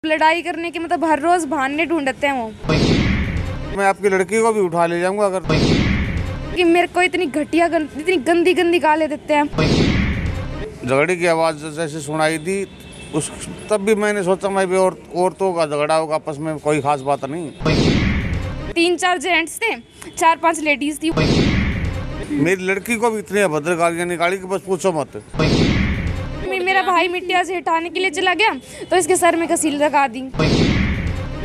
लड़ाई करने के मतलब हर रोज बहाने ढूंढते हैं वो। मैं आपकी लड़की को भी उठा ले जाऊंगा अगर कि मेरे को इतनी घटिया इतनी गंदी गंदी गालें देते हैं। झगड़े की आवाज़ जैसे सुनाई दी उस तब भी मैंने सोचा मैं भी औरतों का झगड़ा होगा, आपस में कोई खास बात नहीं। 3-4 जेंट्स थे, 4-5 लेडीज थी। मेरी लड़की को भी इतनी अभद्र गालियाँ निकाली कि बस पूछो मत। मेरा भाई मिट्टिया से हटाने के लिए चला गया तो इसके सर में कसील लगा दी।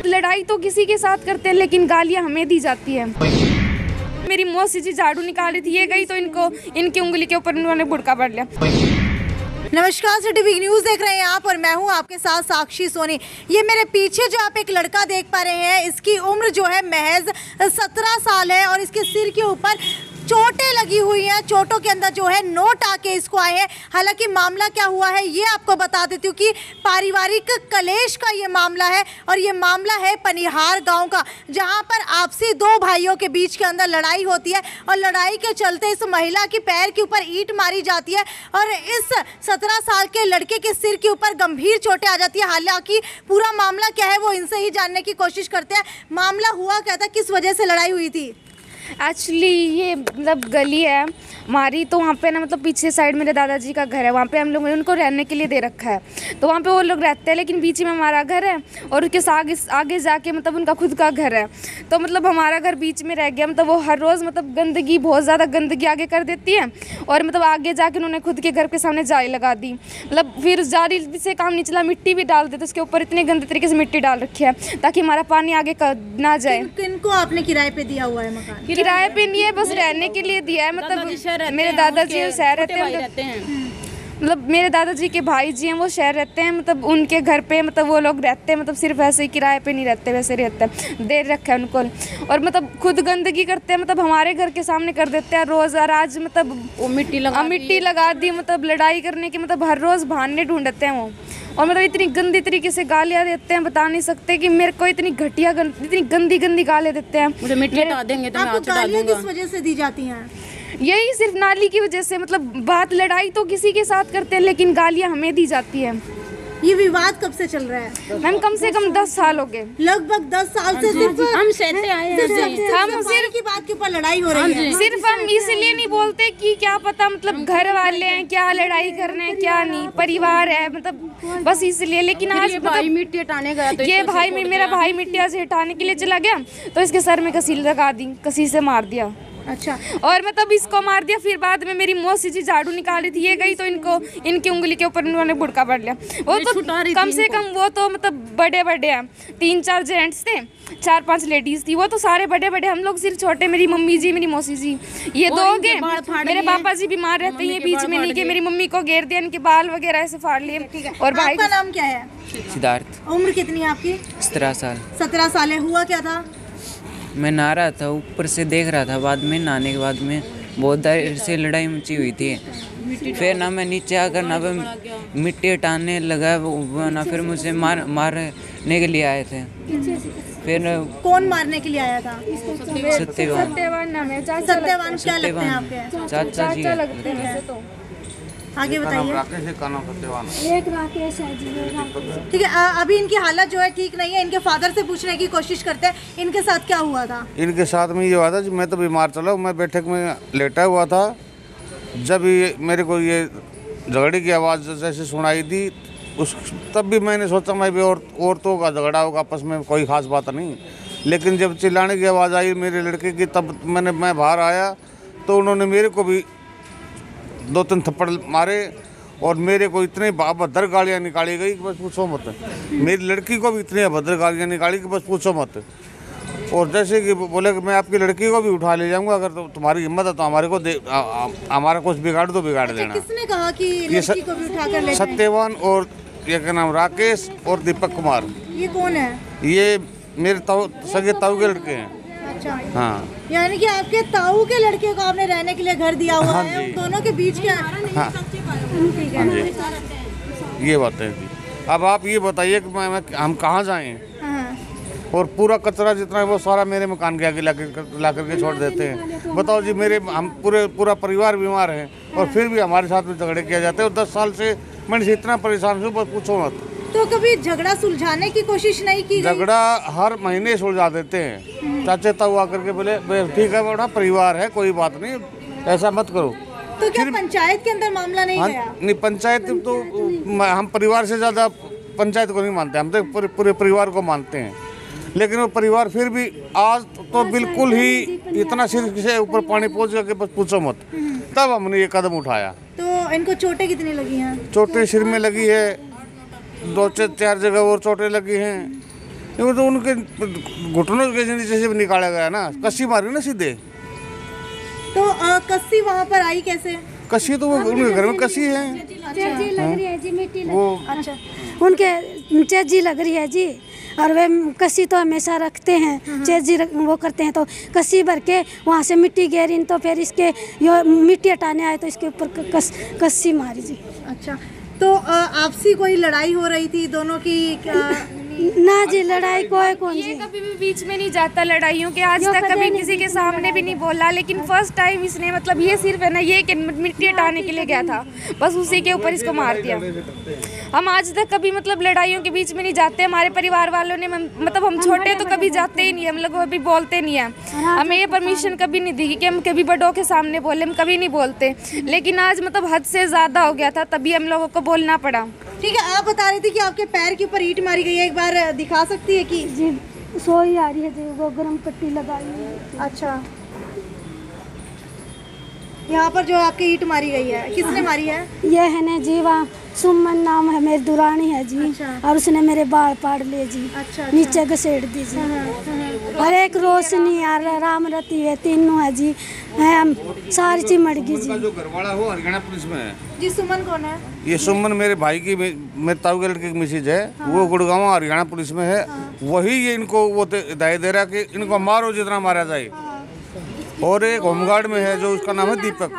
लड़ाई तो किसी के साथ करते हैं लेकिन गालियां हमें दी जाती है। मेरी मौसी जी झाड़ू निकाली थी, ये गई तो इनकी उंगली के ऊपर उन्होंने बुड़का पड़ लिया। नमस्कार, सिटी वीक न्यूज़ देख रहे हैं आप और मैं हूं आपके साथ साक्षी सोनी। ये मेरे पीछे जो आप एक लड़का देख पा रहे हैं, इसकी उम्र जो है महज 17 साल है और इसके सिर के ऊपर चोटें लगी हुई हैं। चोटों के अंदर जो है नोट आके इसको आए हैं। हालांकि मामला क्या हुआ है ये आपको बता देती हूँ कि पारिवारिक कलेश का ये मामला है और ये मामला है पनिहार गांव का, जहां पर आपसी दो भाइयों के बीच के अंदर लड़ाई होती है और लड़ाई के चलते इस महिला की पैर के ऊपर ईंट मारी जाती है और इस 17 साल के लड़के के सिर के ऊपर गंभीर चोटें आ जाती है। हालांकि पूरा मामला क्या है वो इनसे ही जानने की कोशिश करते हैं। मामला हुआ क्या था, किस वजह से लड़ाई हुई थी? एक्चुअली ये मतलब गली है हमारी, तो वहाँ पे ना मतलब पीछे साइड मेरे दादाजी का घर है, वहाँ पे हम लोग उनको रहने के लिए दे रखा है, तो वहाँ पे वो लोग रहते हैं। लेकिन बीच में हमारा घर है और उसके आगे जाके मतलब उनका खुद का घर है, तो मतलब हमारा घर बीच में रह गया। मतलब वो हर रोज़ मतलब गंदगी, बहुत ज़्यादा गंदगी आगे कर देती है और मतलब आगे जाके उन्होंने खुद के घर के सामने जाली लगा दी। मतलब फिर जाली से काम नहीं चला, मिट्टी भी डाल देते उसके ऊपर, इतने गंदे तरीके से मिट्टी डाल रखी है ताकि हमारा पानी आगे ना जाए। किनको आपने किराए पे दिया हुआ है मकान? किराए पे नहीं है, बस रहने के लिए दिया है। मतलब मेरे दादाजी शहर रहते हैं, मतलब मेरे दादाजी के भाई जी हैं वो शहर रहते हैं, मतलब उनके घर पे मतलब वो लोग रहते हैं, मतलब सिर्फ ऐसे ही किराए पे नहीं रहते, वैसे रहते हैं, दे रखा है उनको। और मतलब खुद गंदगी करते हैं, मतलब हमारे घर के सामने कर देते हैं रोज़। और आज मतलब वो मिट्टी लगा दी, मतलब लड़ाई करने के मतलब हर रोज़ बहाने ढूंढते हैं वो। और मतलब इतनी गंदी तरीके से गालियाँ देते हैं, बता नहीं सकते कि मेरे को इतनी घटिया इतनी गंदी गंदी गालियाँ देते हैं। मुझे मिट्टी हटा देंगे तो मैं आपको गालियाँ किस वजह से दी जाती हैं? यही सिर्फ नाली की वजह से। मतलब बात लड़ाई तो किसी के साथ करते हैं लेकिन गालियाँ हमें दी जाती है। ये विवाद कब से चल रहा है? मैम कम से कम 10 साल हो गए। लगभग 10 साल से सिर्फ हम सहते आए हैं। हम सिर्फ की बात के ऊपर लड़ाई हो रही है। सिर्फ हम इसलिए नहीं बोलते कि क्या पता मतलब घर वाले हैं, क्या लड़ाई करने हैं क्या नहीं, परिवार है, मतलब बस इसलिए। लेकिन आज भाई मिट्टी हटाने गया तो ये भाई मेरा भाई मिट्टिया से हटाने के लिए चला गया तो इसके सर में कसील लगा दी, कसी से मार दिया। अच्छा, और मतलब इसको मार दिया। फिर बाद में मेरी मौसी जी झाड़ू निकाली थी, ये गई तो इनकी उंगली के ऊपर उन्होंने बुड़का पड़ लिया। वो तो कम से कम वो तो मतलब बड़े हैं, 3-4 जेंट्स थे, 4-5 लेडीज थी, वो तो सारे बड़े। हम लोग सिर्फ छोटे, मेरी मम्मी जी, मेरी मौसी जी, ये दो हो गए। मेरे पापा जी बीमार रहते हैं, बीच में नहीं गए, मेरी मम्मी को घेर दिया, इनके बाल वगैरह ऐसे फाड़ लिए। और भाई का नाम क्या है? सिद्धार्थ। उम्र कितनी है आपकी? 17 साल। 17 साल है। हुआ क्या था? मैं नहा रहा था, ऊपर से देख रहा था, बाद में नहाने के बाद में बहुत देर से लड़ाई मची हुई थी। फिर ना मैं नीचे आकर ना मिट्टी हटाने लगा, ना फिर मुझे मारने के लिए आए थे। फिर कौन मारने के लिए आया था? सत्यवान नाम है। सत्यवान क्या लगते हैं आपके? चाचा जी लगते हैं वैसे तो। आगे बताइए। एक राकेश है जी। ठीक है, अभी इनकी हालत जो है ठीक नहीं है। इनके फादर से पूछने की कोशिश करते हैं इनके साथ क्या हुआ था। इनके साथ में ये हुआ था, मैं तो बीमार चला, मैं बैठक में लेटा हुआ था, जब ये मेरे को ये झगड़े की आवाज़ जैसे सुनाई दी उस तब भी मैंने सोचा मैं भी औरतों का झगड़ा होगा, आपस में कोई खास बात नहीं। लेकिन जब चिल्लाने की आवाज़ आई मेरे लड़के की, तब मैं बाहर आया तो उन्होंने मेरे को भी 2-3 थप्पड़ मारे और मेरे को इतने अभद्र गालियाँ निकाली गई कि बस पूछो मत। मेरी लड़की को भी इतनी अभद्र गालियाँ निकाली कि बस पूछो मत। और जैसे कि बोले कि मैं आपकी लड़की को भी उठा ले जाऊंगा अगर तुम्हारी हिम्मत है तो हमारे को हमारा कुछ बिगाड़ दो, बिगाड़ देना। किसने कहा कि लड़की को भी उठा कर ले जाएं? सत्यवान और ये क्या नाम, राकेश और दीपक कुमार। ये कौन है? ये मेरे सगे ताऊ के लड़के हैं। अच्छा, हाँ, यानी कि आपके ताऊ के लड़के को आपने रहने के लिए घर दिया हुआ है। उन दोनों के बीच क्या? हाँ, ठीक है, ये बातें थी। अब आप ये बताइए कि हम कहाँ जाएं? और पूरा कचरा जितना है वो सारा मेरे मकान के आगे ला करके छोड़ देते हैं। बताओ जी, हम पूरा परिवार बीमार है और फिर भी हमारे साथ में झगड़े किए जाते हैं। और 10 साल से मैं इतना परेशान हूँ, बस पूछो मत। तो कभी झगड़ा सुलझाने की कोशिश नहीं की गई? झगड़ा हर महीने सुलझा देते हैं। चाचे ताऊ आकर के बोले ठीक है बेटा परिवार है कोई बात नहीं ऐसा मत करो। तो क्या पंचायत के अंदर मामला नहीं गया? नहीं पंचायत तो हम परिवार से ज़्यादा पंचायत को नहीं मानते, हम तो पूरे परिवार को मानते हैं। लेकिन वो परिवार फिर भी आज तो बिल्कुल ही इतना सिर से ऊपर पानी पहुंच गया कि बस पूछो मत। तब हमने ये कदम उठाया। तो इनको चोटें कितनी लगी हैं? चोटें सिर में लगी है, 2-4 जगह और चोटें लगी हैं। वो तो उनके घुटनों के नीचे से निकाला गया ना, कस्सी मारी ना सीधे। तो कस्सी वहाँ पर आई कैसे? कस्सी तो वो उनके घर में कस्सी है। चेजी लग रही है जी, मिट्टी वो अच्छा उनके चेजी लग रही है जी। और वे कस्सी तो हमेशा रखते हैं, चेजी वो करते हैं तो कस्सी भर के वहाँ से मिट्टी घेरी तो फिर इसके यो मिट्टी हटाने आए तो इसके ऊपर कस्सी मारी जी। अच्छा तो आपसी कोई लड़ाई हो रही थी दोनों की? ना जी लड़ाई कोई कौन ये जी। कभी भी बीच में नहीं जाता लड़ाइयों के, आज तक कभी किसी के सामने भी नहीं बोला। लेकिन फर्स्ट टाइम इसने मतलब ये सिर्फ है ना ये कि मिट्टी हटाने के लिए गया था, बस उसी के ऊपर इसको मार दिया। हम आज तक कभी मतलब लड़ाइयों के बीच में नहीं जाते। हमारे परिवार वालों ने मतलब हम छोटे तो कभी जाते ही नहीं, हम लोग अभी बोलते नहीं है। हमें ये परमिशन कभी नहीं दी कि हम कभी बड़ों के सामने बोले, हम कभी नहीं बोलते। लेकिन आज मतलब हद से ज़्यादा हो गया था, तभी हम लोगों को बोलना पड़ा। ठीक है, आप बता रही थी कि आपके पैर के ऊपर ईंट मारी गई है, एक बार दिखा सकती है कि? जी सोई आ रही है जी, वो गर्म पट्टी लगाई है। अच्छा यहाँ पर जो आपके ईंट मारी गई है किसने मारी है? ये है ना जी वहाँ सुमन नाम है, मेरी दुरानी है जी। अच्छा। और उसने मेरे बाल पाड़ लिए जी। अच्छा। नीचे घसेड़ दी जी। और एक रोशनी यार राम रती है, तीनों है जी, सारी चीज मर गई जी। जो घरवाला हो हरियाणा पुलिस में है जी। सुमन कौन है? ये सुमन मेरे भाई की मेरे ताऊ के लड़के की मिसेज है। वो गुड़गांव हरियाणा पुलिस में है। वही ये इनको वो हिदायत दे रहा है कि इनको मारो जितना मारा जाए। और एक होमगार्ड में है जो उसका नाम है दीपक।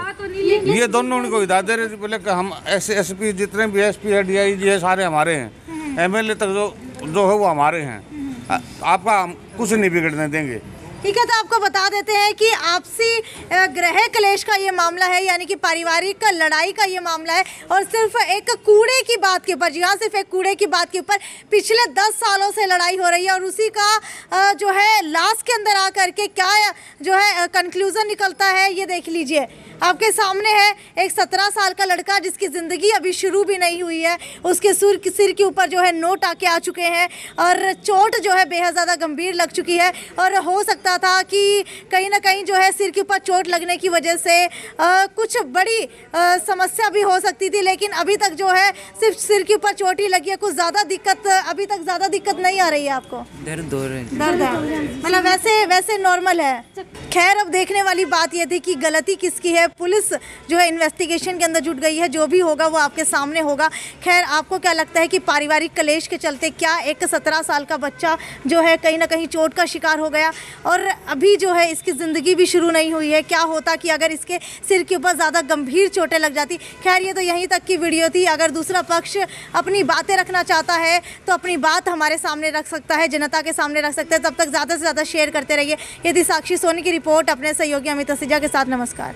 ये दोनों उनको हिदायत दे रहे थे पहले कि हम एसपी जितने भी एसपी है डीआईजी है सारे हमारे हैं, एमएलए तक जो है वो हमारे हैं, आपका हम कुछ नहीं बिगड़ने देंगे। ठीक है, तो आपको बता देते हैं कि आपसी गृह क्लेश का ये मामला है, यानी कि पारिवारिक लड़ाई का ये मामला है। और सिर्फ एक कूड़े की बात के ऊपर, जी हाँ सिर्फ एक कूड़े की बात के ऊपर पिछले 10 सालों से लड़ाई हो रही है। और उसी का जो है लास्ट के अंदर आकर के क्या जो है कंक्लूजन निकलता है ये देख लीजिए। आपके सामने है एक 17 साल का लड़का जिसकी ज़िंदगी अभी शुरू भी नहीं हुई है। उसके सिर के ऊपर जो है नोट आके आ चुके हैं और चोट जो है बेहद ज़्यादा गंभीर लग चुकी है। और हो सकता था कि कहीं ना कहीं जो है सिर के ऊपर चोट लगने की वजह से कुछ बड़ी समस्या भी हो सकती थी। लेकिन अभी तक जो है सिर्फ सिर के ऊपर चोट ही लगी है, कुछ ज़्यादा दिक्कत अभी तक ज़्यादा दिक्कत नहीं आ रही है आपको? दर्द हो रहा है। दर्द है मतलब वैसे नॉर्मल है। खैर अब देखने वाली बात यह थी कि गलती किसकी है। पुलिस जो है इन्वेस्टिगेशन के अंदर जुट गई है, जो भी होगा वो आपके सामने होगा। खैर आपको क्या लगता है कि पारिवारिक कलेश के चलते क्या एक 17 साल का बच्चा जो है कहीं ना कहीं चोट का शिकार हो गया और अभी जो है इसकी ज़िंदगी भी शुरू नहीं हुई है? क्या होता कि अगर इसके सिर के ऊपर ज़्यादा गंभीर चोटें लग जाती? खैर ये तो यहीं तक की वीडियो थी। अगर दूसरा पक्ष अपनी बातें रखना चाहता है तो अपनी बात हमारे सामने रख सकता है, जनता के सामने रख सकता है। तब तक ज़्यादा से ज़्यादा शेयर करते रहिए। ये थी साक्षी सोनी की रिपोर्ट अपने सहयोगी अमित असीजा के साथ। नमस्कार।